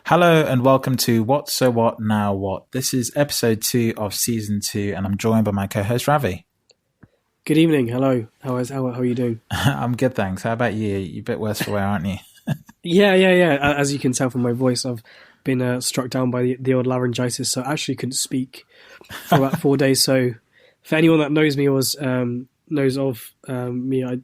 Hello and welcome to What So What Now What. This is episode 2 of season 2 and I'm joined by my co-host Ravi. Good evening. Hello. How are you doing? I'm good, thanks. How about you? You're a bit worse for wear, aren't you? Yeah. As you can tell from my voice, I've been struck down by the old laryngitis, so I actually couldn't speak for about 4 days. So for anyone that knows me or knows of me,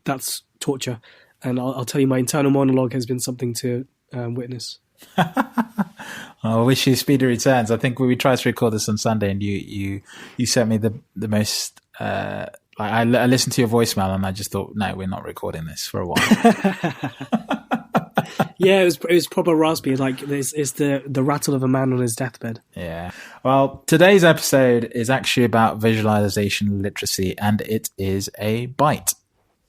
that's torture. And I'll tell you, my internal monologue has been something to witness. I wish you speedy returns. I think we tried to record this on Sunday, and you sent me the most. I listened to your voicemail, and I just thought, no, we're not recording this for a while. Yeah, it was proper raspy. Like it's the rattle of a man on his deathbed. Yeah. Well, today's episode is actually about visualization literacy, and it is a Byte.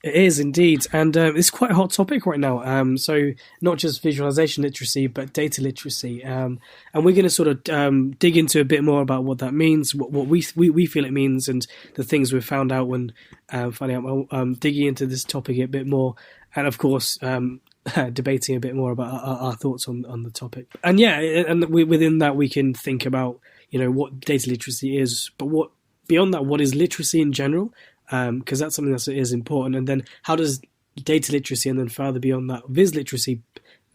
It is indeed, and it's quite a hot topic right now. So not just visualization literacy, but data literacy, and we're going to sort of dig into a bit more about what that means, what we feel it means, and the things we've found out when finding out, digging into this topic a bit more, and of course debating a bit more about our thoughts on the topic. And yeah, and within that we can think about what data literacy is, but what beyond that, what is literacy in general? Because that's something that is important. And then how does data literacy and then further beyond that, viz literacy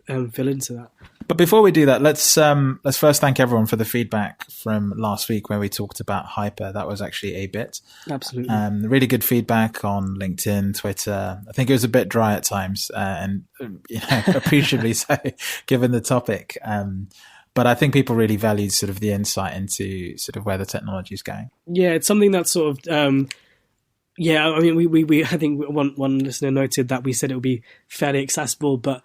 fill into that? But before we do that, let's first thank everyone for the feedback from last week where we talked about hyper. That was actually a bit. Absolutely. Really good feedback on LinkedIn, Twitter. I think it was a bit dry at times and appreciably so given the topic. But I think people really valued sort of the insight into sort of where the technology is going. Yeah, it's something that's sort of... Yeah, I mean, we I think one listener noted that we said it would be fairly accessible, but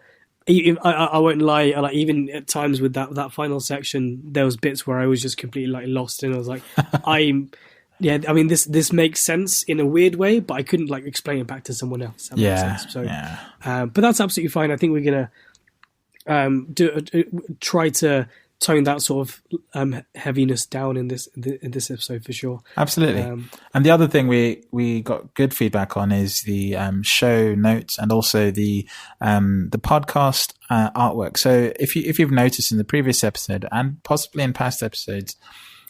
I won't lie. Like even at times with that final section, there was bits where I was just completely like lost, and I was like, I mean, this makes sense in a weird way, but I couldn't like explain it back to someone else. That makes sense. So, but that's absolutely fine. I think we're gonna try to tone that sort of heaviness down in this episode for sure. Absolutely. And the other thing we got good feedback on is the show notes and also the podcast artwork. So if you've noticed in the previous episode and possibly in past episodes,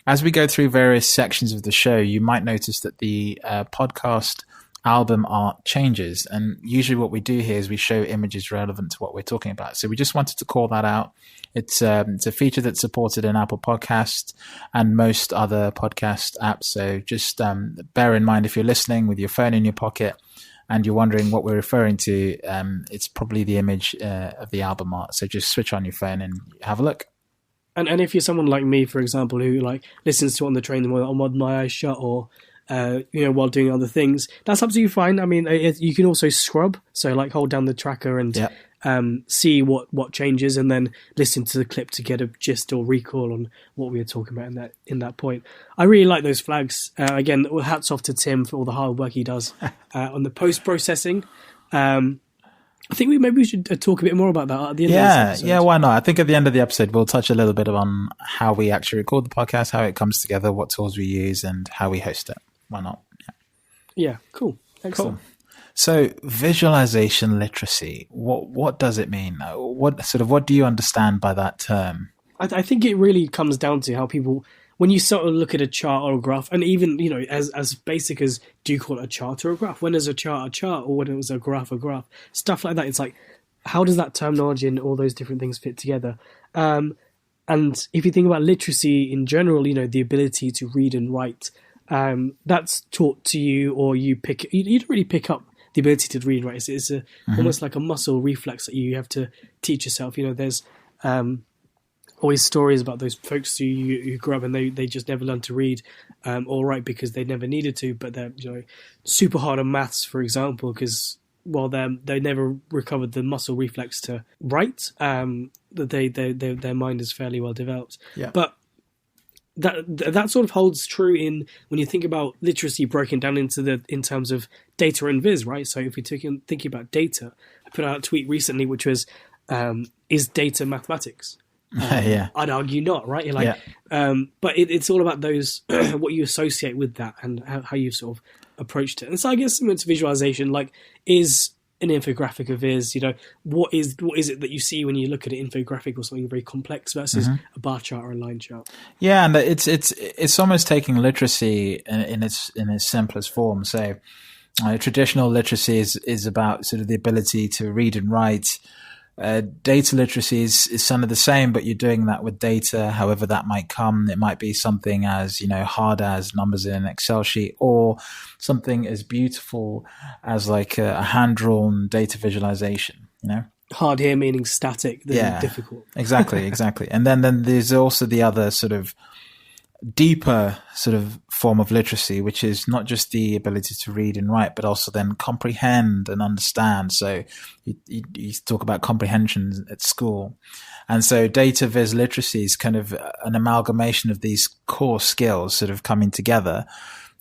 as we go through various sections of the show, you might notice that the podcast album art changes. And usually what we do here is we show images relevant to what we're talking about. So we just wanted to call that out. It's a feature that's supported in Apple Podcasts and most other podcast apps. So just bear in mind if you're listening with your phone in your pocket and you're wondering what we're referring to, it's probably the image of the album art. So just switch on your phone and have a look. And if you're someone like me, for example, who like listens to it on the train with my eyes shut or while doing other things, that's absolutely fine. I mean, you can also scrub, so like hold down the tracker and see what changes, and then listen to the clip to get a gist or recall on what we were talking about in that point. I really like those flags. Again, hats off to Tim for all the hard work he does on the post processing. I think we should talk a bit more about that at the end of this episode. Yeah, why not? I think at the end of the episode, we'll touch a little bit on how we actually record the podcast, how it comes together, what tools we use, and how we host it. Why not? Yeah, cool. Excellent. Cool. So visualization literacy, what does it mean? What do you understand by that term? I think it really comes down to how people, when you sort of look at a chart or a graph, and even, as basic as, do you call it a chart or a graph? When is a chart, or when it was a graph, stuff like that. It's like, how does that terminology and all those different things fit together? And if you think about literacy in general, the ability to read and write, that's taught to you, or you don't really pick up the ability to read and write. It's almost like a muscle reflex that you have to teach yourself. There's always stories about those folks who grew up and they just never learned to read or write because they never needed to, but they're super hard on maths, for example, because they never recovered the muscle reflex to write. That their mind is fairly well developed. Yeah. But that sort of holds true in when you think about literacy broken down in terms of data and viz, right? So if we're thinking about data, I put out a tweet recently which was, is data mathematics? Yeah. I'd argue not, right? You're like, but it's all about those what you associate with that and how you sort of approached it. And so I guess similar to visualization, like is an infographic of is, what is it that you see when you look at an infographic or something very complex versus a bar chart or a line chart? Yeah, and it's almost taking literacy in its simplest form. So traditional literacy is about sort of the ability to read and write. Data literacy is some of the same, but you're doing that with data, however that might come. It might be something as, hard as numbers in an Excel sheet, or something as beautiful as like a hand-drawn data visualization, Hard here meaning static, then difficult. Exactly. And then there's also the other sort of deeper sort of form of literacy, which is not just the ability to read and write, but also then comprehend and understand. So you talk about comprehension at school. And so data viz literacy is kind of an amalgamation of these core skills sort of coming together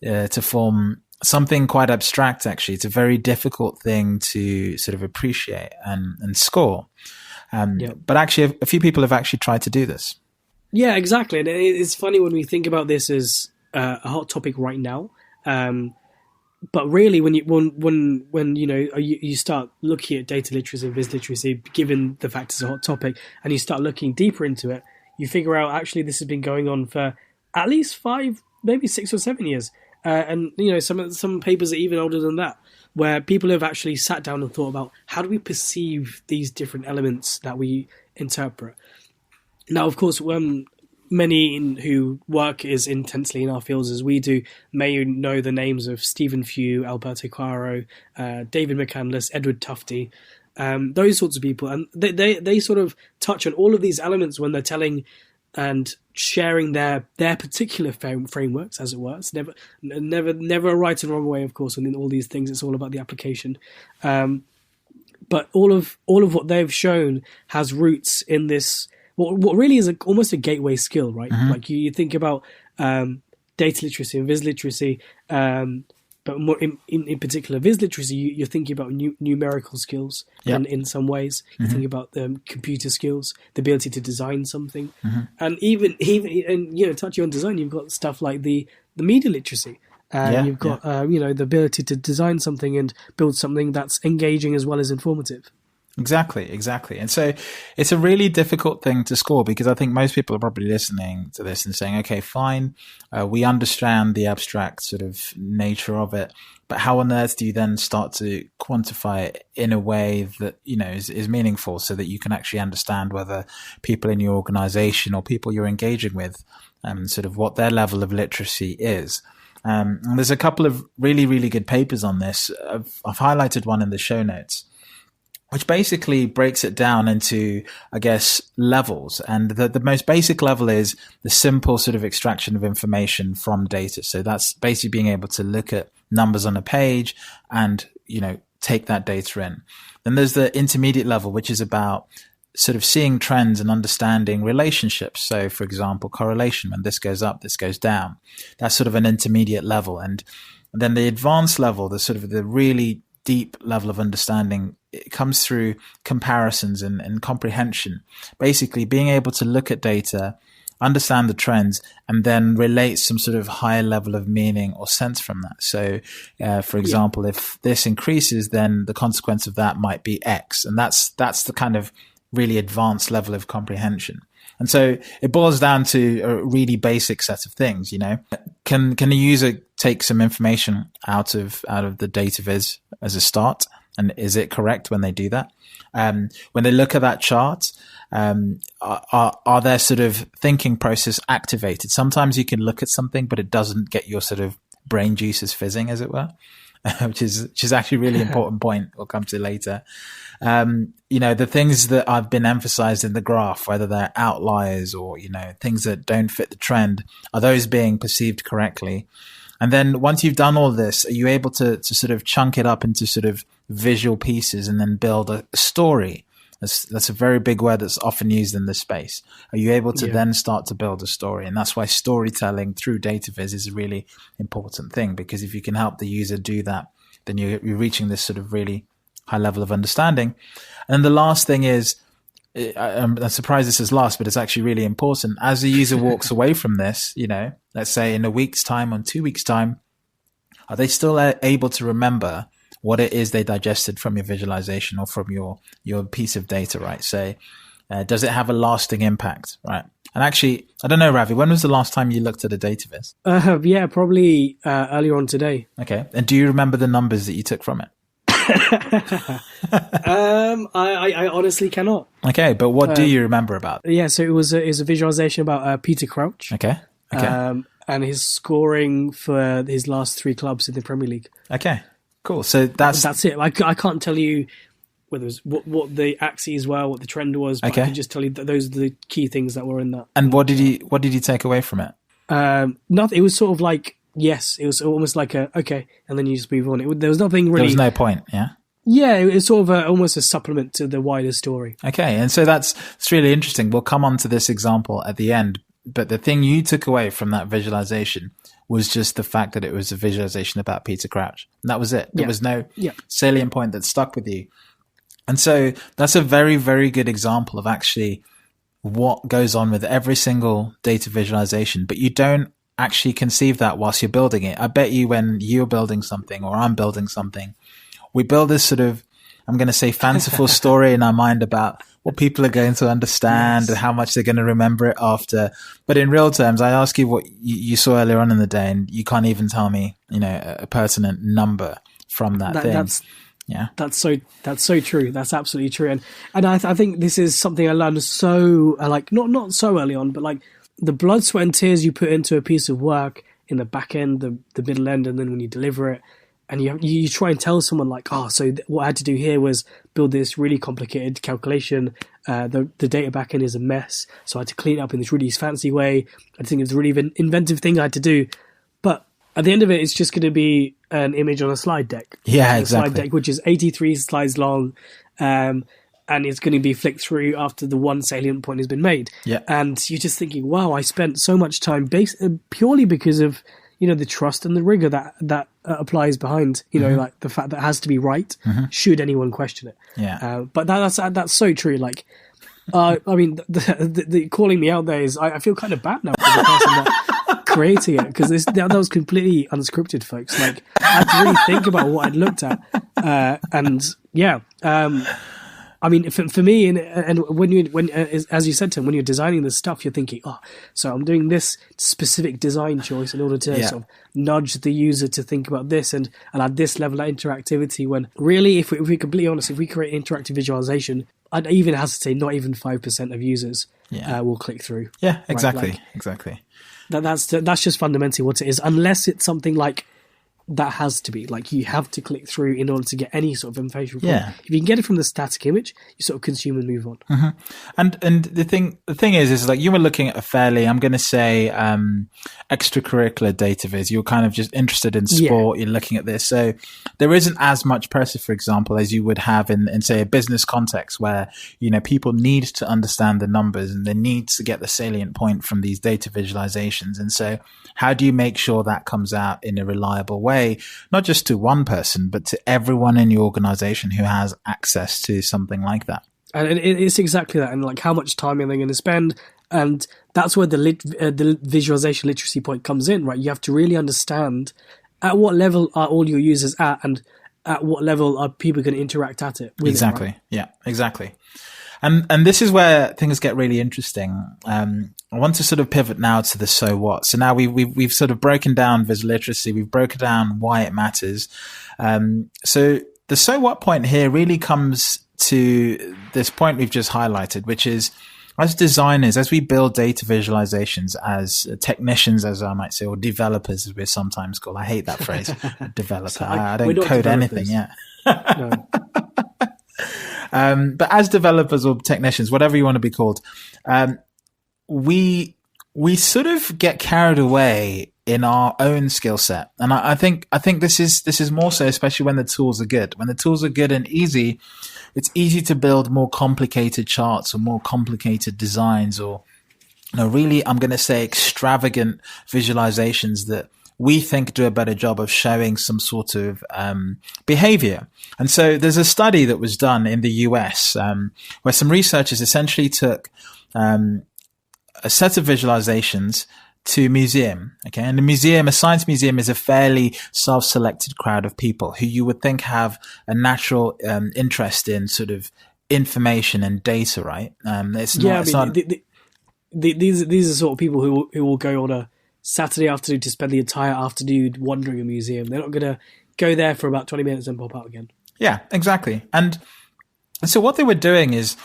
to form something quite abstract, actually. It's a very difficult thing to sort of appreciate and score. But actually, a few people have actually tried to do this. Yeah, exactly. And it's funny when we think about this as a hot topic right now. But really, when you start looking at data literacy and vis literacy, given the fact it's a hot topic, and you start looking deeper into it, you figure out actually this has been going on for at least 5, maybe 6 or 7 years. And some papers are even older than that, where people have actually sat down and thought about how do we perceive these different elements that we interpret. Now, of course, many who work as intensely in our fields as we do may know the names of Stephen Few, Alberto Caro, David McCandless, Edward Tufte, those sorts of people. And they sort of touch on all of these elements when they're telling and sharing their particular frameworks, as it were. It's never a right and wrong way, of course, and in all these things. It's all about the application. But all of what they've shown has roots in this. What really is almost a gateway skill, right? Mm-hmm. Like you think about data literacy and vis literacy, but more in particular vis literacy, you're thinking about numerical skills, and in some ways you think about computer skills, the ability to design something, and even touching on design, you've got stuff like the media literacy. You've got the ability to design something and build something that's engaging as well as informative. Exactly. And so it's a really difficult thing to score, because I think most people are probably listening to this and saying, okay, fine, we understand the abstract sort of nature of it, but how on earth do you then start to quantify it in a way that, is meaningful, so that you can actually understand whether people in your organization or people you're engaging with, sort of what their level of literacy is. And there's a couple of really, really good papers on this. I've highlighted one in the show notes, which basically breaks it down into, I guess, levels. And the most basic level is the simple sort of extraction of information from data. So that's basically being able to look at numbers on a page and, take that data in. Then there's the intermediate level, which is about sort of seeing trends and understanding relationships. So, for example, correlation, when this goes up, this goes down. That's sort of an intermediate level. And then the advanced level, the sort of the really deep level of understanding, it comes through comparisons and comprehension, basically being able to look at data, understand the trends, and then relate some sort of higher level of meaning or sense from that. So, for example, if this increases, then the consequence of that might be X. And that's the kind of really advanced level of comprehension. And so it boils down to a really basic set of things, Can a user take some information out of the data viz as a start? And is it correct when they do that? When they look at that chart, are their sort of thinking process activated? Sometimes you can look at something, but it doesn't get your sort of brain juices fizzing, as it were, which is actually a really important point we'll come to later. The things that I've been emphasized in the graph, whether they're outliers or, things that don't fit the trend, are those being perceived correctly? And then once you've done all this, are you able to sort of chunk it up into sort of visual pieces and then build a story? That's a very big word that's often used in this space. Are you able to then start to build a story? And that's why storytelling through data viz is a really important thing, because if you can help the user do that, then you're reaching this sort of really high level of understanding. And then the last thing is, I'm surprised this is last, but it's actually really important. As the user walks away from this, let's say in a week's time or 2 weeks' time, are they still able to remember what it is they digested from your visualization or from your piece of data, right? So does it have a lasting impact, right? And actually, I don't know, Ravi, when was the last time you looked at a data viz? Yeah, probably earlier on today. Okay. And do you remember the numbers that you took from it? I honestly cannot. Okay, but what do you remember about it? Yeah, so it was a visualization about Peter Crouch. Okay. And his scoring for his last 3 clubs in the Premier League. Okay, cool. So that's it. I can't tell you whether it was what the axes were, what the trend was, but I can just tell you that those are the key things that were in that. And what did you take away from it? Nothing. It was sort of like, yes, it was almost like okay, and then you just move on. There was nothing really. There was no point, yeah? Yeah, it was sort of almost a supplement to the wider story. Okay, and so it's really interesting. We'll come on to this example at the end, but the thing you took away from that visualization was just the fact that it was a visualization about Peter Crouch. And that was it. There was no salient point that stuck with you. And so that's a very, very good example of actually what goes on with every single data visualization, but you don't actually conceive that whilst you're building it. I bet you when you're building something or I'm building something, we build this sort of, I'm going to say, fanciful story in our mind about what people are going to understand and how much they're going to remember it after. But in real terms, I ask you what you saw earlier on in the day, and you can't even tell me, a pertinent number from that thing. That's so true. That's absolutely true. And I think this is something I learned so not so early on, but like the blood, sweat, and tears you put into a piece of work in the back end, the middle end, and then when you deliver it. And you try and tell someone like, what I had to do here was build this really complicated calculation. The data backend is a mess, so I had to clean it up in this really fancy way. I think it was a really inventive thing I had to do. But at the end of it, it's just going to be an image on a slide deck. Yeah, exactly. A slide deck, which is 83 slides long, and it's going to be flicked through after the one salient point has been made. Yeah. And you're just thinking, wow, I spent so much time purely because of the trust and the rigor that applies behind, like the fact that it has to be right, should anyone question it. Yeah. But that's so true. Like, I mean, the calling me out there is, I feel kind of bad now for the person that creating it, because that was completely unscripted, folks. Like, I had to really think about what I'd looked at. I mean, for me, and when as you said, Tim, when you're designing this stuff, you're thinking, so I'm doing this specific design choice in order to sort of nudge the user to think about this and add this level of interactivity. When really, if we're completely honest, if we create interactive visualization, I'd even hesitate, not even 5% of users will click through. Yeah, exactly, right? exactly. That's just fundamentally what it is, unless it's something like that has to be like you have to click through in order to get any sort of information from it. If you can get it from the static image, you sort of consume and move on. And the thing is like you were looking at a fairly, I'm going to say, extracurricular data viz. You're kind of just interested in sport. You're looking at this, so there isn't as much pressure, for example, as you would have in say a business context where people need to understand the numbers and they need to get the salient point from these data visualizations. And so how do you make sure that comes out in a reliable way, not just to one person, but to everyone in your organization who has access to something like that? And it's exactly that. And like, how much time are they going to spend? And that's where the visualization literacy point comes in, right? You have to really understand at what level are all your users at, and at what level are people going to interact at it with exactly. it, right? Yeah, exactly. And this is where things get really interesting. I want to sort of pivot now to the so what. So now we've sort of broken down visual literacy. We've broken down why it matters. So the so what point here really comes to this point we've just highlighted, which is as designers, as we build data visualizations, as technicians, as I might say, or developers, as we're sometimes called. I hate that phrase, developer. So I don't code anything yet. No. But as developers or technicians, whatever you want to be called, we sort of get carried away in our own skill set. And I think this is more so, especially when the tools are good. When the tools are good and easy, it's easy to build more complicated charts or more complicated designs, or really, I'm going to say, extravagant visualizations that we think do a better job of showing some sort of behavior. And so there's a study that was done in the US where some researchers essentially took a set of visualizations, to a museum, okay, and a science museum is a fairly self-selected crowd of people who you would think have a natural interest in sort of information and data, right? These are sort of people who will go on a Saturday afternoon to spend the entire afternoon wandering a museum. They're not going to go there for about 20 minutes and pop out again. Yeah, exactly. And so what they were doing is,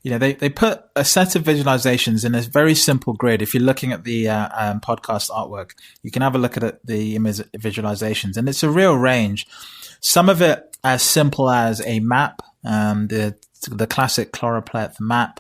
they put a set of visualizations in a very simple grid. If you're looking at the podcast artwork, you can have a look at the image visualizations, and it's a real range. Some of it as simple as a map, the classic choropleth map.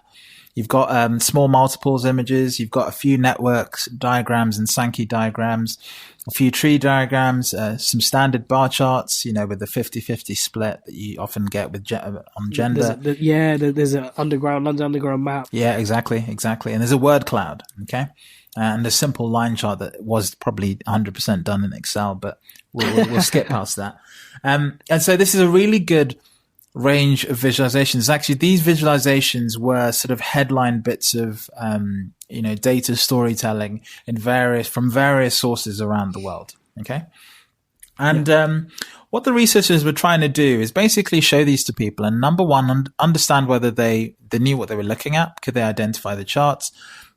You've got small multiples images. You've got a few networks diagrams and Sankey diagrams, a few tree diagrams, some standard bar charts, with the 50-50 split that you often get with on gender. There's an underground map. Yeah, exactly. And there's a word cloud, okay? And a simple line chart that was probably 100% done in Excel, but we'll skip past that. And so this is a really good range of visualizations. Actually, these visualizations were sort of headline bits of data storytelling from various sources around the world. Okay, and what the researchers were trying to do is basically show these to people, and number one, understand whether they knew what they were looking at. Could they identify the charts?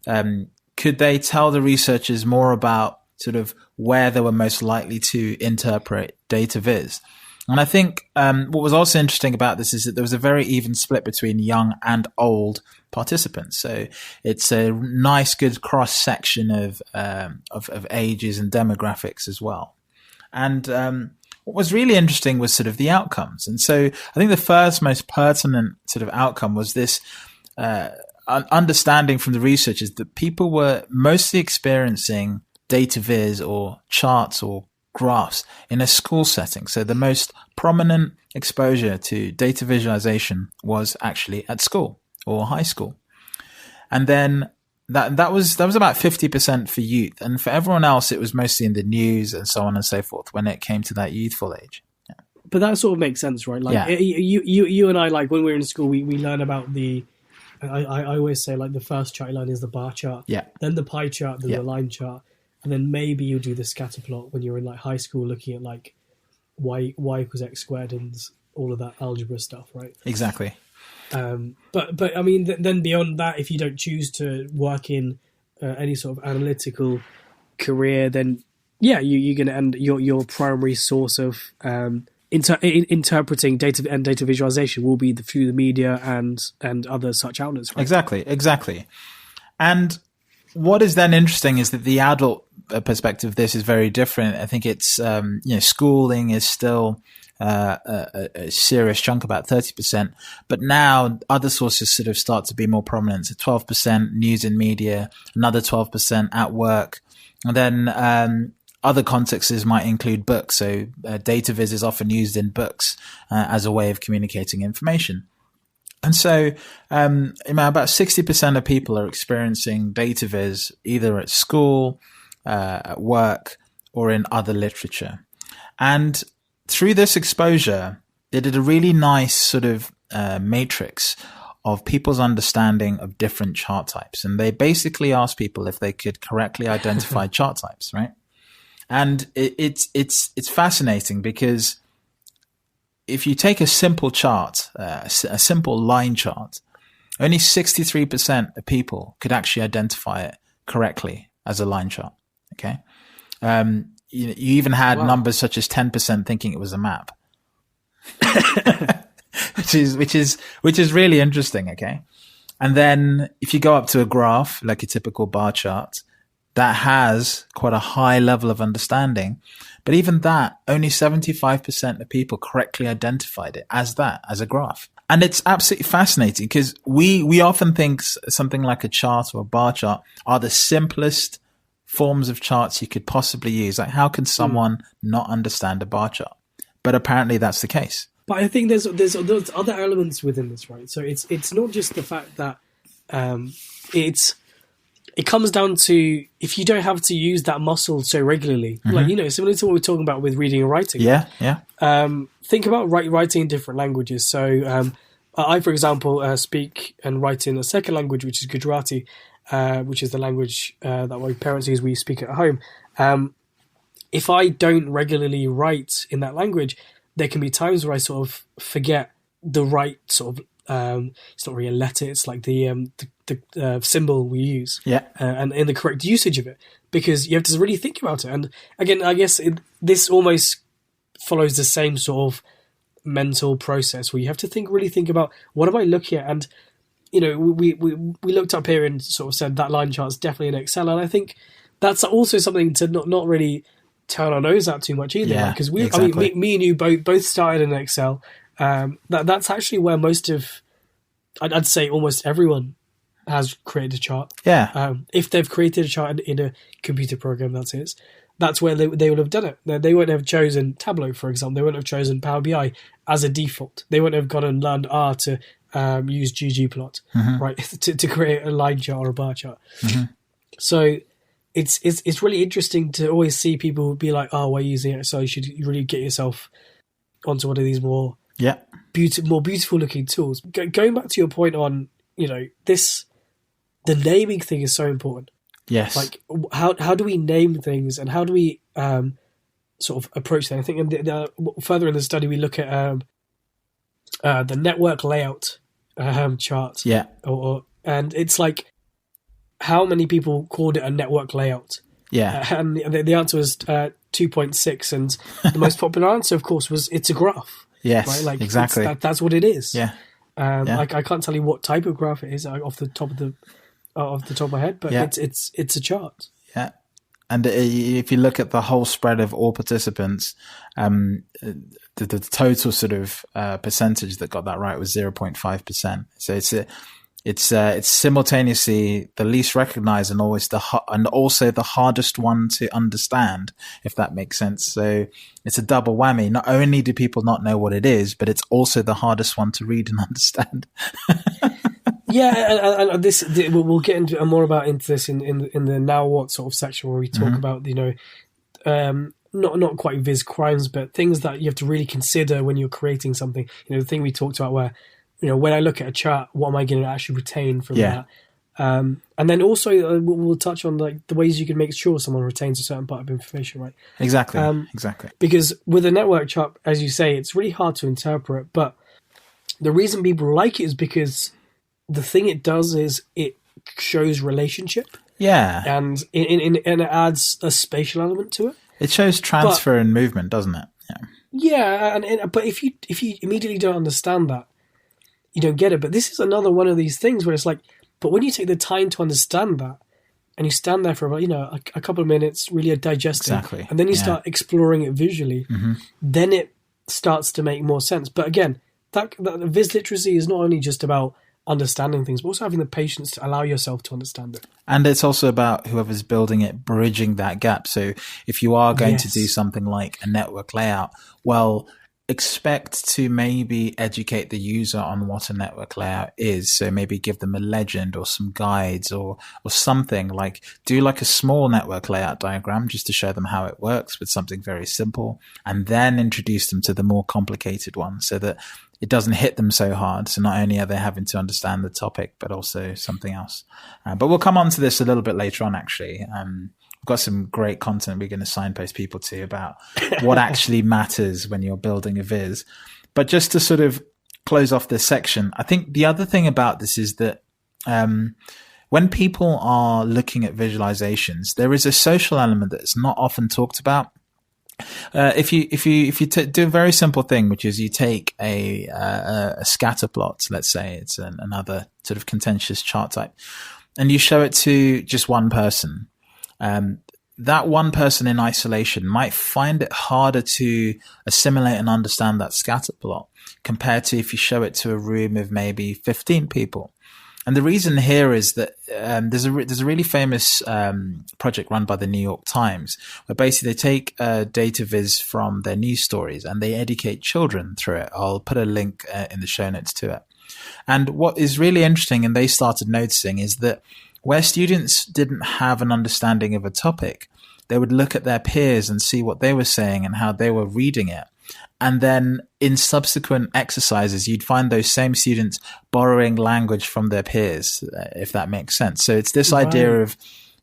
Could they tell the researchers more about sort of where they were most likely to interpret data viz? And I think what was also interesting about this is that there was a very even split between young and old participants. So it's a nice, good cross section of ages and demographics as well. And what was really interesting was sort of the outcomes. And so I think the first most pertinent sort of outcome was this understanding from the researchers that people were mostly experiencing data viz or charts or graphs in a school setting. So the most prominent exposure to data visualization was actually at school or high school. And then that was about 50% for youth. And for everyone else, it was mostly in the news and so on and so forth when it came to that youthful age. Yeah. But that sort of makes sense, right? Like you and I, like when we were in school, we learn about I always say like the first chart you learn is the bar chart. Yeah. Then the pie chart, then the line chart. And then maybe you'll do the scatter plot when you're in like high school, looking at like y equals x squared and all of that algebra stuff, right? Exactly. But I mean, then beyond that, if you don't choose to work in any sort of analytical career, then you're going to end your primary source of interpreting data and data visualization will be through the media and other such outlets, right? Exactly. And what is then interesting is that the adult perspective of this is very different. I think it's, schooling is still a serious chunk, about 30%. But now other sources sort of start to be more prominent. So 12% news and media, another 12% at work. And then other contexts might include books. So data viz is often used in books as a way of communicating information. And so about 60% of people are experiencing data viz either at school, at work, or in other literature. And through this exposure, they did a really nice sort of matrix of people's understanding of different chart types. And they basically asked people if they could correctly identify chart types, right? And it's fascinating because if you take a simple chart, a simple line chart, only 63% of people could actually identify it correctly as a line chart. Okay, you even had numbers such as 10% thinking it was a map, which is really interesting. Okay, and then if you go up to a graph like a typical bar chart, that has quite a high level of understanding. But even that, only 75% of people correctly identified it as a graph. And it's absolutely fascinating because we often think something like a chart or a bar chart are the simplest forms of charts you could possibly use. Like, how can someone not understand a bar chart? But apparently that's the case. But I think there's other elements within this, right? So it's not just the fact that it comes down to if you don't have to use that muscle so regularly, like, similar to what we're talking about with reading and writing. Yeah. Think about writing in different languages. So I, for example, speak and write in a second language, which is Gujarati. which is the language that my parents use, we speak at home. If I don't regularly write in that language, there can be times where I sort of forget the right sort of, it's not really a letter, it's like the symbol we use, and in the correct usage of it, because you have to really think about it. And again, I guess this almost follows the same sort of mental process where you have to really think about, what am I looking at? And we looked up here and sort of said that line chart is definitely in Excel, and I think that's also something to not really turn our nose at too much either, because exactly. I mean, me and you both started in Excel. That's actually where most of, I'd say almost everyone has created a chart. If they've created a chart in a computer program, that's where they would have done it. They wouldn't have chosen Tableau, for example. They wouldn't have chosen Power BI as a default. They wouldn't have gone and learned R to use ggplot, right, to create a line chart or a bar chart. So it's really interesting to always see people be like, oh, we're using it, so you should really get yourself onto one of these more beautiful looking tools. Going back to your point on, the naming thing is so important. Yes. Like, how do we name things, and how do we sort of approach that? I think further in the study we look at the network layout chart. And it's like, how many people called it a network layout? And the answer was 2.6, and the most popular answer, of course, was it's a graph. Yes, right? Like, exactly. That's what it is. Like, I can't tell you what type of graph it is off the top of my head, but it's a chart. And if you look at the whole spread of all participants, the total sort of percentage that got that right was 0.5%. So it's simultaneously the least recognized and also the hardest one to understand, if that makes sense. So it's a double whammy. Not only do people not know what it is, but it's also the hardest one to read and understand. And this we'll get into more into this in the now what sort of section where we talk about not quite viz crimes, but things that you have to really consider when you're creating something. The thing we talked about where, when I look at a chart, what am I going to actually retain from that? And then also we'll touch on like the ways you can make sure someone retains a certain part of information, right? Exactly. Because with a network chart, as you say, it's really hard to interpret, but the reason people like it is because the thing it does is it shows relationship. And and it adds a spatial element to it. It shows transfer and movement, doesn't it? But if you immediately don't understand that, you don't get it. But this is another one of these things where it's like, but when you take the time to understand that, and you stand there for about a couple of minutes, really digesting, and then you start exploring it visually, then it starts to make more sense. But again, that viz literacy is not only just about understanding things, but also having the patience to allow yourself to understand it. And it's also about whoever's building it bridging that gap. So if you are going to do something like a network layout, well, expect to maybe educate the user on what a network layout is. So maybe give them a legend or some guides or something, like do like a small network layout diagram just to show them how it works with something very simple, and then introduce them to the more complicated one so that it doesn't hit them so hard. So not only are they having to understand the topic, but also something else. But we'll come on to this a little bit later on, actually. We've got some great content we're going to signpost people to about what actually matters when you're building a viz. But just to sort of close off this section, I think the other thing about this is that when people are looking at visualizations, there is a social element that's not often talked about. If you do a very simple thing, which is you take a scatter plot, let's say it's another sort of contentious chart type, and you show it to just one person, that one person in isolation might find it harder to assimilate and understand that scatter plot compared to if you show it to a room of maybe 15 people. And the reason here is that there's a really famous project run by the New York Times where basically they take data viz from their news stories and they educate children through it. I'll put a link in the show notes to it. And what is really interesting, and they started noticing, is that where students didn't have an understanding of a topic, they would look at their peers and see what they were saying and how they were reading it. And then in subsequent exercises, you'd find those same students borrowing language from their peers, if that makes sense. So it's this idea of,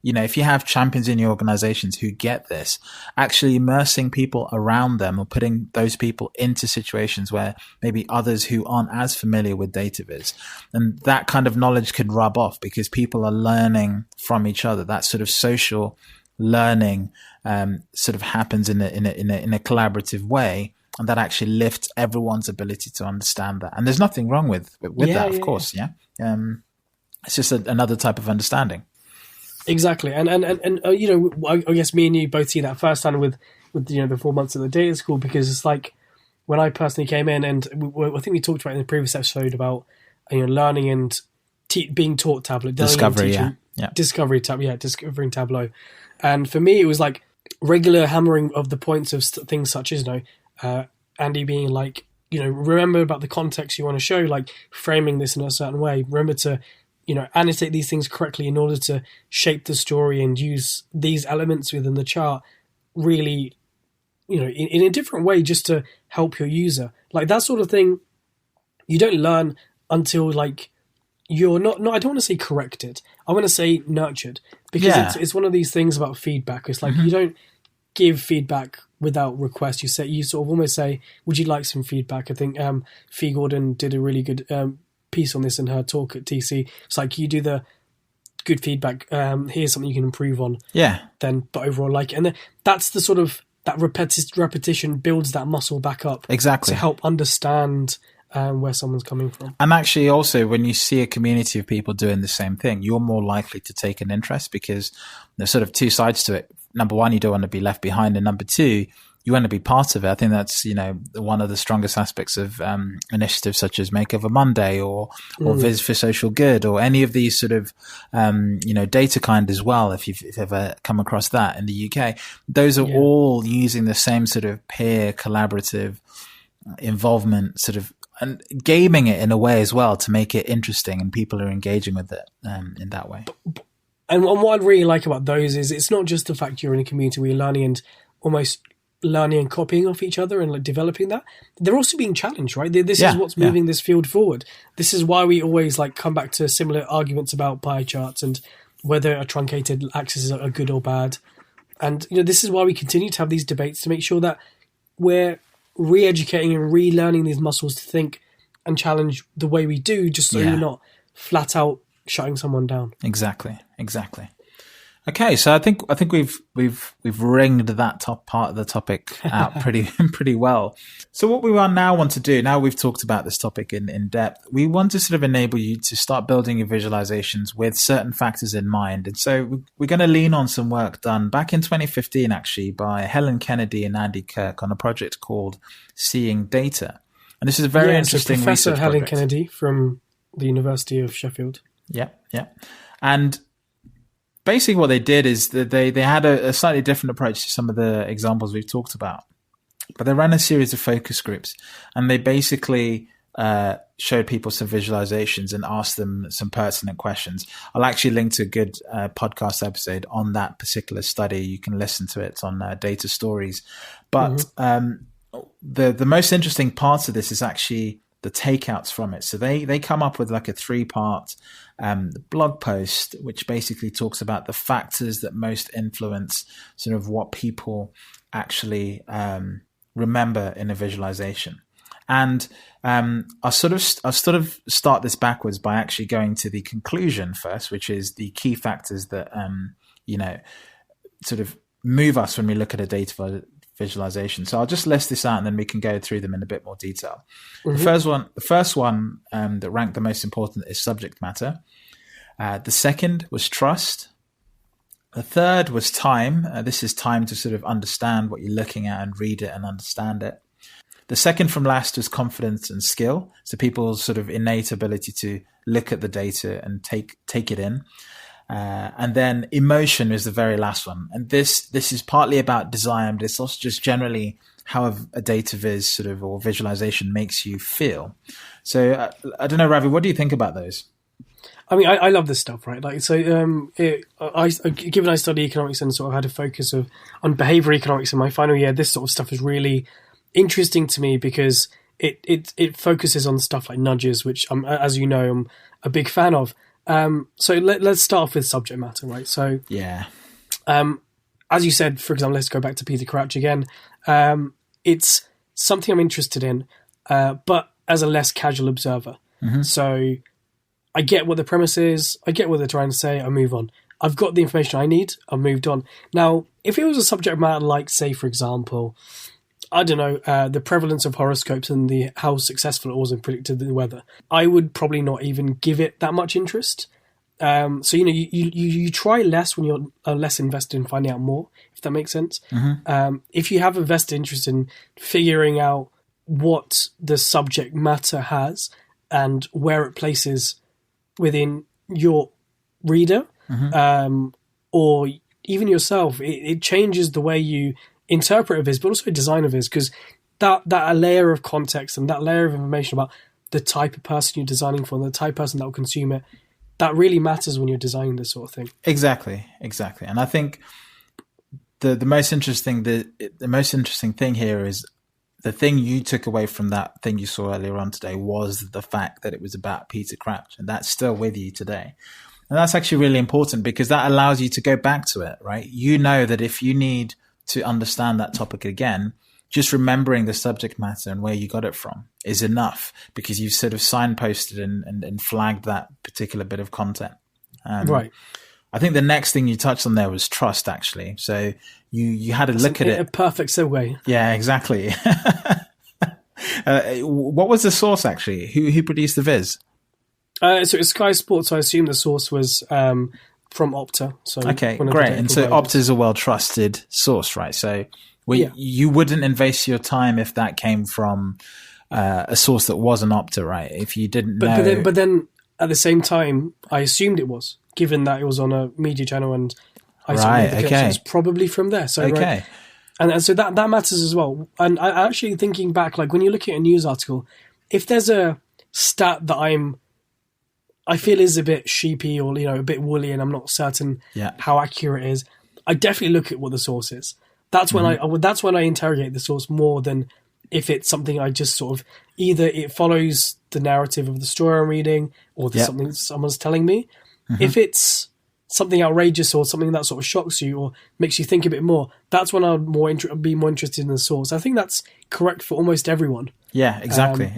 if you have champions in your organizations who get this, actually immersing people around them or putting those people into situations where maybe others who aren't as familiar with data viz, and that kind of knowledge could rub off because people are learning from each other. That sort of social learning sort of happens in a collaborative way, and that actually lifts everyone's ability to understand that. And there's nothing wrong with that, of course. Yeah, it's just another type of understanding. Exactly, and I guess me and you both see that firsthand with the 4 months at the data school, because it's like when I personally came in, and I think we talked about in the previous episode about learning and being taught Tableau, discovering Tableau, and for me it was like regular hammering of the points of things such as Andy being like, remember about the context you want to show, like framing this in a certain way, remember to annotate these things correctly in order to shape the story and use these elements within the chart really, in a different way, just to help your user. Like that sort of thing, you don't learn until like you're not, I don't want to say corrected. I want to say nurtured, because it's one of these things about feedback. It's like you don't give feedback without request. You sort of almost say, would you like some feedback? I think Fee Gordon did a really good piece on this in her talk at TC. It's like, you do the good feedback, here's something you can improve on, but overall like it. And then that's the sort of that repetition builds that muscle back up, exactly, to help understand where someone's coming from. And actually also, when you see a community of people doing the same thing, you're more likely to take an interest, because there's sort of two sides to it. Number one, you don't want to be left behind, and number two, you want to be part of it. I think that's, one of the strongest aspects of initiatives such as Makeover Monday or Viz for Social Good, or any of these sort of, DataKind as well, if you've ever come across that in the UK. Those are all using the same sort of peer collaborative involvement, sort of, and gaming it in a way as well to make it interesting, and people are engaging with it in that way. And what I really like about those is it's not just the fact you're in a community where you're learning and almost learning and copying off each other and like developing that. They're also being challenged, right? This is what's moving this field forward. This is why we always like come back to similar arguments about pie charts and whether a truncated axis are good or bad. And this is why we continue to have these debates, to make sure that we're re-educating and relearning these muscles to think and challenge the way we do, just so you're not flat out shutting someone down. Exactly. Okay, so I think we've ringed that top part of the topic out pretty well. So what we now want to do, now we've talked about this topic in depth, we want to sort of enable you to start building your visualizations with certain factors in mind. And so we're going to lean on some work done back in 2015, actually, by Helen Kennedy and Andy Kirk on a project called Seeing Data. And this is a very interesting Professor research Helen project. Kennedy from the University of Sheffield. Yeah. And basically what they did is that they had a slightly different approach to some of the examples we've talked about. But they ran a series of focus groups, and they basically showed people some visualizations and asked them some pertinent questions. I'll actually link to a good podcast episode on that particular study. You can listen to it on Data Stories. But the most interesting part of this is actually the takeouts from it. So they come up with like a 3-part blog post, which basically talks about the factors that most influence sort of what people actually remember in a visualization. And I'll sort of start this backwards by actually going to the conclusion first, which is the key factors that sort of move us when we look at a data visualization. So I'll just list this out, and then we can go through them in a bit more detail. The first one that ranked the most important is subject matter. The second was trust. The third was time. This is time to sort of understand what you're looking at and read it and understand it. The second from last was confidence and skill. So people's sort of innate ability to look at the data and take it in. And then emotion is the very last one. And this is partly about design, but it's also just generally how a data viz sort of or visualization makes you feel. So I don't know, Ravi, what do you think about those? I mean, I love this stuff, right? Like, so given I study economics and sort of had a focus on behavioral economics in my final year, this sort of stuff has really interesting to me because it focuses on stuff like nudges, which as you know, I'm a big fan of. So let's start off with subject matter, right? So yeah, as you said, for example, let's go back to Peter Crouch again. It's something I'm interested in, but as a less casual observer. So I get what the premise is. I get what they're trying to say. I move on. I've got the information I need. I've moved on. Now, if it was a subject matter like, say, for example, I don't know, the prevalence of horoscopes and how successful it was in predicting the weather, I would probably not even give it that much interest. So, you try less when you're less invested in finding out more, if that makes sense. If you have a vested interest in figuring out what the subject matter has and where it places within your reader, or even yourself, it changes the way you interpret a viz, but also design a viz, because that layer of context and that layer of information about the type of person you're designing for and the type of person that will consume it, that really matters when you're designing this sort of thing. Exactly. And I think the most interesting thing here is the thing you took away from that thing you saw earlier on today was the fact that it was about Peter Crouch, and that's still with you today. And that's actually really important because that allows you to go back to it, right? You know that if you need to understand that topic again, just remembering the subject matter and where you got it from is enough because you've sort of signposted and flagged that particular bit of content. Right. I think the next thing you touched on there was trust, actually. So you had a look at it. A perfect segue. Yeah, exactly. What was the source, actually? Who produced the viz? So it's Sky Sports. So I assume the source was from Opta. So okay, great. And so Opta is a well-trusted source, right? So you wouldn't invest your time if that came from a source that wasn't Opta, right? If you didn't know. But then at the same time, I assumed it was, given that it was on a media channel and I assumed the connection was probably from there. So, right? And so that matters as well. And I actually thinking back, like when you look at a news article, if there's a stat that I feel is a bit sheepy or, a bit woolly and I'm not certain how accurate it is, I definitely look at what the source is. That's when I interrogate the source more than if it's something I just sort of either it follows the narrative of the story I'm reading or there's something someone's telling me. If it's something outrageous or something that sort of shocks you or makes you think a bit more, that's when I'd be more interested in the source. I think that's correct for almost everyone. Yeah, exactly.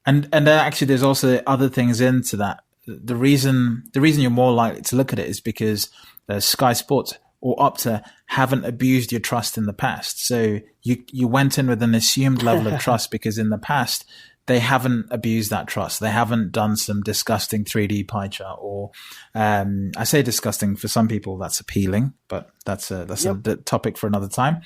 And actually, there's also other things into that. The reason you're more likely to look at it is because Sky Sports or Opta haven't abused your trust in the past. So you went in with an assumed level of trust because in the past they haven't abused that trust. They haven't done some disgusting 3D pie chart, or I say disgusting for some people. That's appealing, but that's a topic for another time.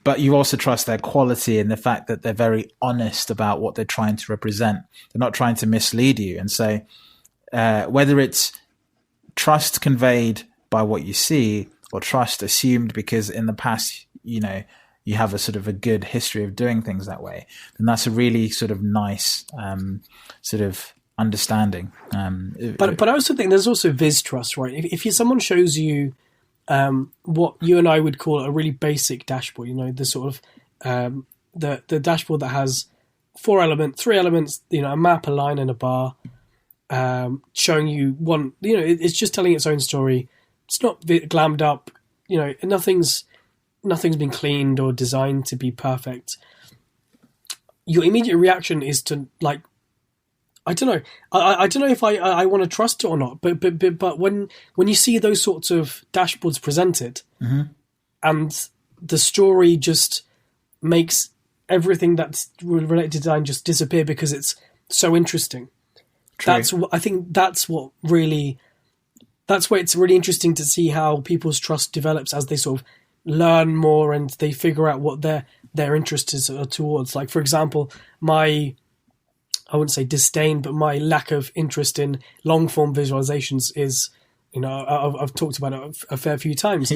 But you also trust their quality and the fact that they're very honest about what they're trying to represent. They're not trying to mislead you. And so whether it's trust conveyed by what you see or trust assumed because in the past, you have a sort of a good history of doing things that way, then that's a really sort of nice sort of understanding. But I also think there's also viz trust, right? If someone shows you what you and I would call a really basic dashboard, the sort of the dashboard that has three elements, a map, a line, and a bar, showing you one. It's just telling its own story. It's not glammed up. Nothing's been cleaned or designed to be perfect. Your immediate reaction is to I don't know. I don't know if I want to trust it or not. But when you see those sorts of dashboards presented, and the story just makes everything that's related to design just disappear because it's so interesting. True. I think that's where it's really interesting to see how people's trust develops as they sort of learn more and they figure out what their interest is towards. Like, for example, I wouldn't say disdain, but my lack of interest in long form visualizations is, I've talked about it a fair few times.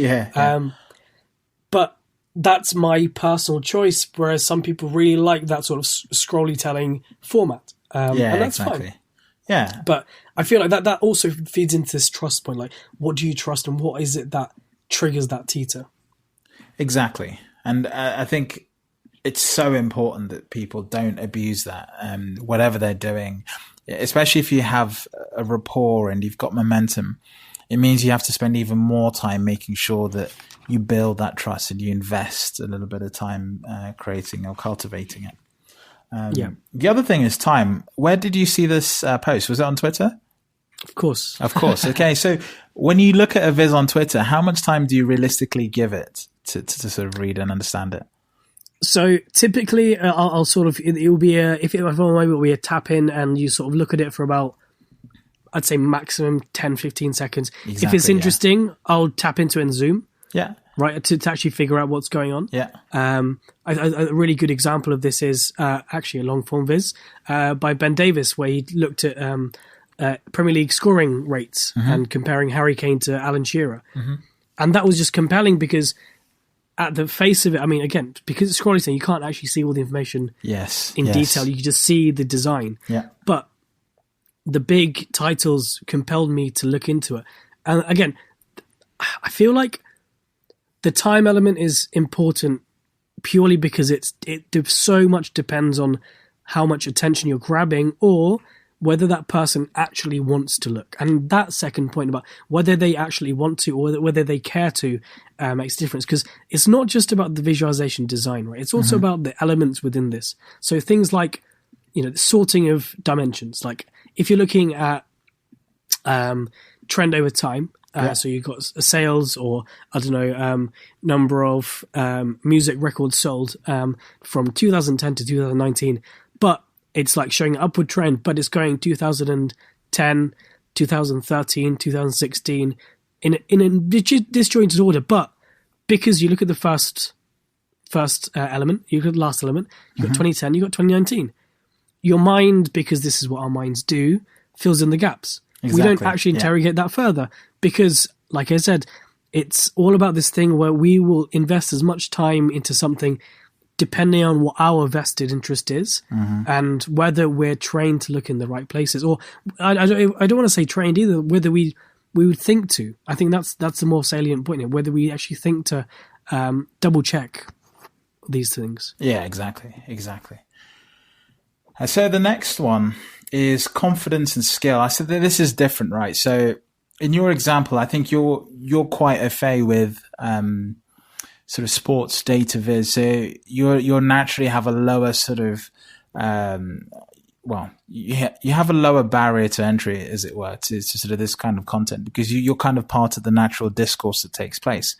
But that's my personal choice, whereas some people really like that sort of scrolly telling format. And that's fine. Yeah. But I feel like that also feeds into this trust point. Like, what do you trust and what is it that triggers that teeter? Exactly. And I think it's so important that people don't abuse that, whatever they're doing, especially if you have a rapport and you've got momentum. It means you have to spend even more time making sure that you build that trust and you invest a little bit of time creating or cultivating it. The other thing is time. Where did you see this post? Was it on Twitter? Of course. Of course. Okay. So when you look at a viz on Twitter, how much time do you realistically give it to sort of read and understand it? So typically I'll sort of, it will be if it will be a tap in and you sort of look at it for about, I'd say maximum 10, 15 seconds. Exactly, if it's interesting, I'll tap into it and zoom. Yeah. Right, to actually figure out what's going on. Yeah. A really good example of this is actually a long form viz by Ben Davis, where he looked at Premier League scoring rates and comparing Harry Kane to Alan Shearer. And that was just compelling because at the face of it, I mean, again, because it's scrolling, you can't actually see all the information in detail. You can just see the design. Yeah. But the big titles compelled me to look into it. And again, I feel like the time element is important purely because it so much depends on how much attention you're grabbing or whether that person actually wants to look. And that second point about whether they actually want to or whether they care to makes a difference, because it's not just about the visualization design, right? It's also about the elements within this. So things like, the sorting of dimensions. Like if you're looking at trend over time, so you've got sales or, I don't know, number of music records sold from 2010 to 2019, but it's like showing an upward trend, but it's going 2010, 2013, 2016 in a disjointed order. But because you look at the first element, you look at the last element, you've got 2010, you've got 2019. Your mind, because this is what our minds do, fills in the gaps. Exactly. We don't actually interrogate that further because, like I said, it's all about this thing where we will invest as much time into something depending on what our vested interest is and whether we're trained to look in the right places. Or I don't want to say trained either, whether we would think to. I think that's the more salient point here, whether we actually think to double check these things. Yeah, exactly. So the next one is confidence and skill. I said that this is different, right? So in your example, I think you're quite au fait with sort of sports data viz. So you'll naturally have a lower sort of you have a lower barrier to entry, as it were, to sort of this kind of content because you're kind of part of the natural discourse that takes place.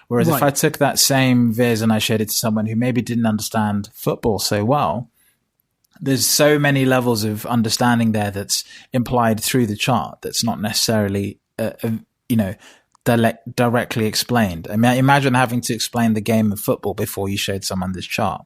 Whereas if I took that same viz and I showed it to someone who maybe didn't understand football so well, there's so many levels of understanding there that's implied through the chart that's not necessarily, directly explained. I mean, imagine having to explain the game of football before you showed someone this chart.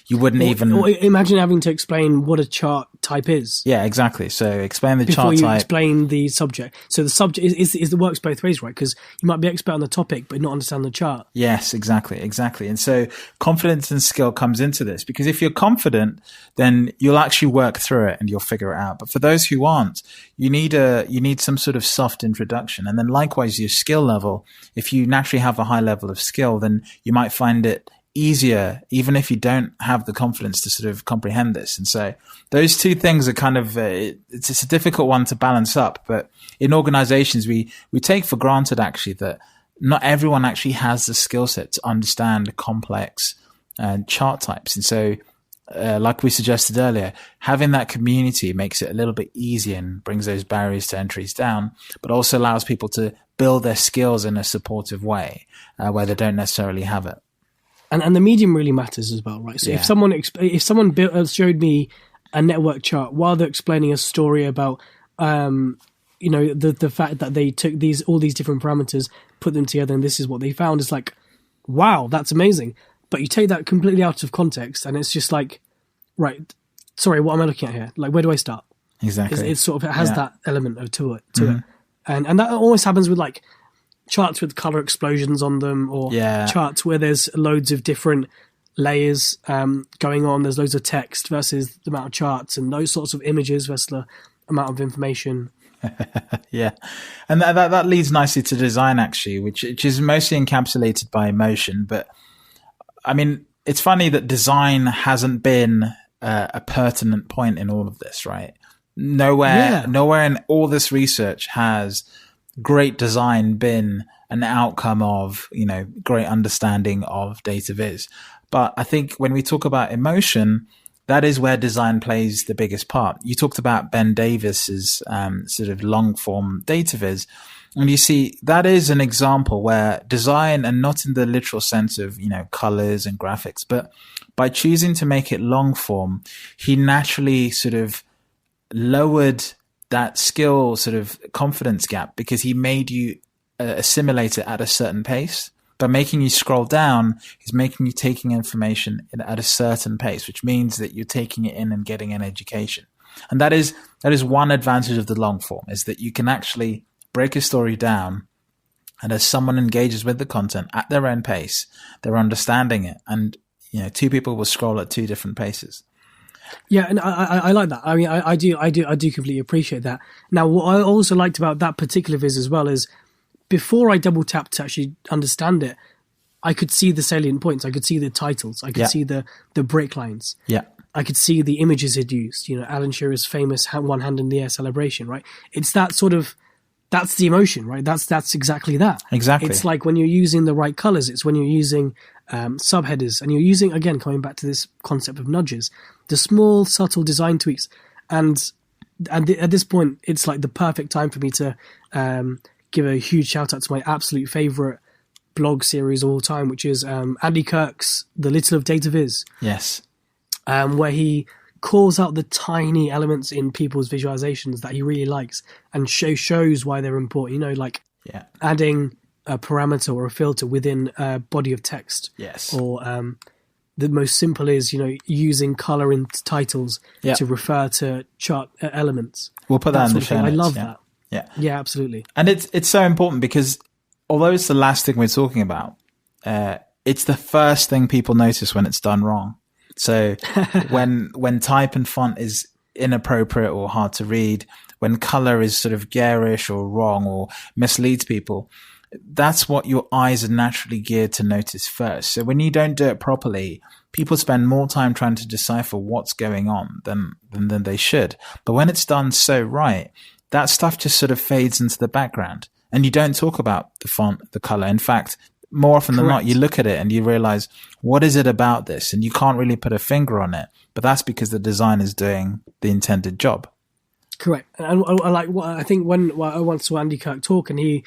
You wouldn't or imagine having to explain what a chart type is. Yeah, exactly. So explain the chart type. Before you explain the subject. So the subject is the works both ways, right? Because you might be expert on the topic, but not understand the chart. Yes, exactly. And so confidence and skill comes into this because if you're confident, then you'll actually work through it and you'll figure it out. But for those who aren't, you need some sort of soft introduction. And then likewise, your skill level, if you naturally have a high level of skill, then you might find it easier, even if you don't have the confidence to sort of comprehend this. And so those two things are kind of, it's a difficult one to balance up. But in organizations, we take for granted actually that not everyone actually has the skill set to understand complex chart types. And so, like we suggested earlier, having that community makes it a little bit easier and brings those barriers to entries down, but also allows people to build their skills in a supportive way where they don't necessarily have it. And the medium really matters as well, right? So if someone showed me a network chart while they're explaining a story about, the fact that they took all these different parameters, put them together, and this is what they found, it's like, wow, that's amazing. But you take that completely out of context, and it's just like, right, sorry, what am I looking at here? Like, where do I start? Exactly. It sort of has that element to it. And that always happens with like charts with color explosions on them, or charts where there's loads of different layers going on. There's loads of text versus the amount of charts, and those sorts of images versus the amount of information. Yeah. And that leads nicely to design, actually, which is mostly encapsulated by emotion. But I mean, it's funny that design hasn't been a pertinent point in all of this, right? Nowhere in all this research has great design been an outcome of, great understanding of data viz. But I think when we talk about emotion, that is where design plays the biggest part. You talked about Ben Davis's sort of long form data viz. And you see, that is an example where design, and not in the literal sense of, colors and graphics, but by choosing to make it long form, he naturally sort of lowered that skill sort of confidence gap, because he made you assimilate it at a certain pace. By making you scroll down, he's making you taking information at a certain pace, which means that you're taking it in and getting an education. And that is one advantage of the long form, is that you can actually break a story down, and as someone engages with the content at their own pace, they're understanding it. And, two people will scroll at two different paces. Yeah, and I like that. I mean, I do completely appreciate that. Now, what I also liked about that particular viz as well is, before I double tapped to actually understand it, I could see the salient points. I could see the titles. I could see the break lines. Yeah. I could see the images he'd used. Alan Shearer's famous one hand in the air celebration, right? It's that sort of, that's the emotion, right? That's exactly that. Exactly. It's like when you're using the right colors. It's when you're using subheaders, and you're using, again, coming back to this concept of nudges, the small, subtle design tweaks. And at this point, it's like the perfect time for me to give a huge shout out to my absolute favorite blog series of all time, which is Andy Kirk's The Little of Data Viz. Yes. Where he calls out the tiny elements in people's visualizations that he really likes, and shows why they're important. Like adding a parameter or a filter within a body of text. Yes. Or the most simple is, using color in titles to refer to chart elements. We'll put that in the show notes. I love that. Yeah, absolutely. And it's so important, because although it's the last thing we're talking about, it's the first thing people notice when it's done wrong. So when type and font is inappropriate or hard to read, when color is sort of garish or wrong or misleads people, that's what your eyes are naturally geared to notice first. So when you don't do it properly, people spend more time trying to decipher what's going on than they should. But when it's done so right, that stuff just sort of fades into the background, and you don't talk about the font, the color. In fact, more often than not, you look at it and you realize, what is it about this? And you can't really put a finger on it, but that's because the design is doing the intended job. Correct. And I think when I once saw Andy Kirk talk, and he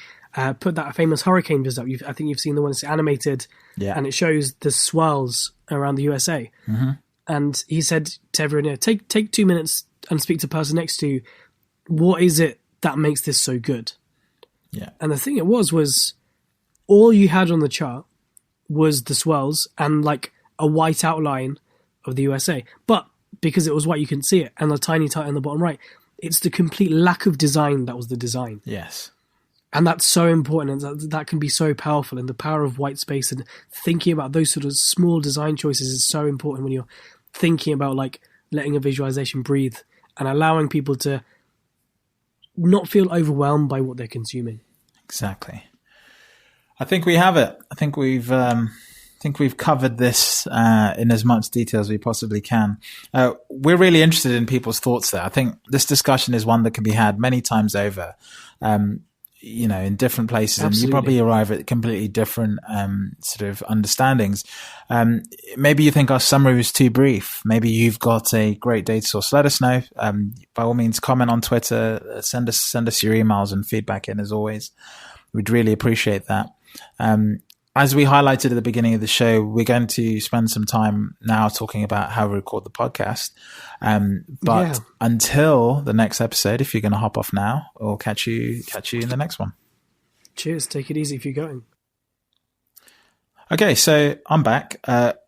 put that famous hurricane viz up. I think you've seen the one that's animated, and it shows the swells around the USA. Mm-hmm. And he said to everyone, take 2 minutes and speak to the person next to you. What is it that makes this so good? Yeah. And the thing was all you had on the chart was the swells and like a white outline of the USA. But because it was white, you couldn't see it. And a tiny title in the bottom right. It's the complete lack of design that was the design. Yes. And that's so important, and that can be so powerful. And the power of white space and thinking about those sort of small design choices is so important when you're thinking about like letting a visualization breathe and allowing people to not feel overwhelmed by what they're consuming. Exactly. I think we have it. I think we've covered this in as much detail as we possibly can. We're really interested in people's thoughts there. I think this discussion is one that can be had many times over, in different places. Absolutely. And you probably arrive at completely different sort of understandings. Maybe you think our summary was too brief. Maybe you've got a great data source. Let us know. By all means, comment on Twitter. Send us your emails and feedback in, as always. We'd really appreciate that. As we highlighted at the beginning of the show, we're going to spend some time now talking about how we record the podcast. But until the next episode, if you're going to hop off now, we'll catch you in the next one. Cheers. Take it easy if you're going. Okay, so I'm back.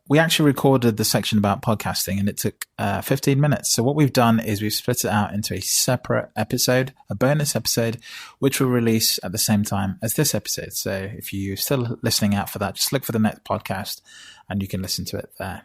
We actually recorded the section about podcasting, and it took 15 minutes. So what we've done is we've split it out into a separate episode, a bonus episode, which will release at the same time as this episode. So if you're still listening out for that, just look for the next podcast and you can listen to it there.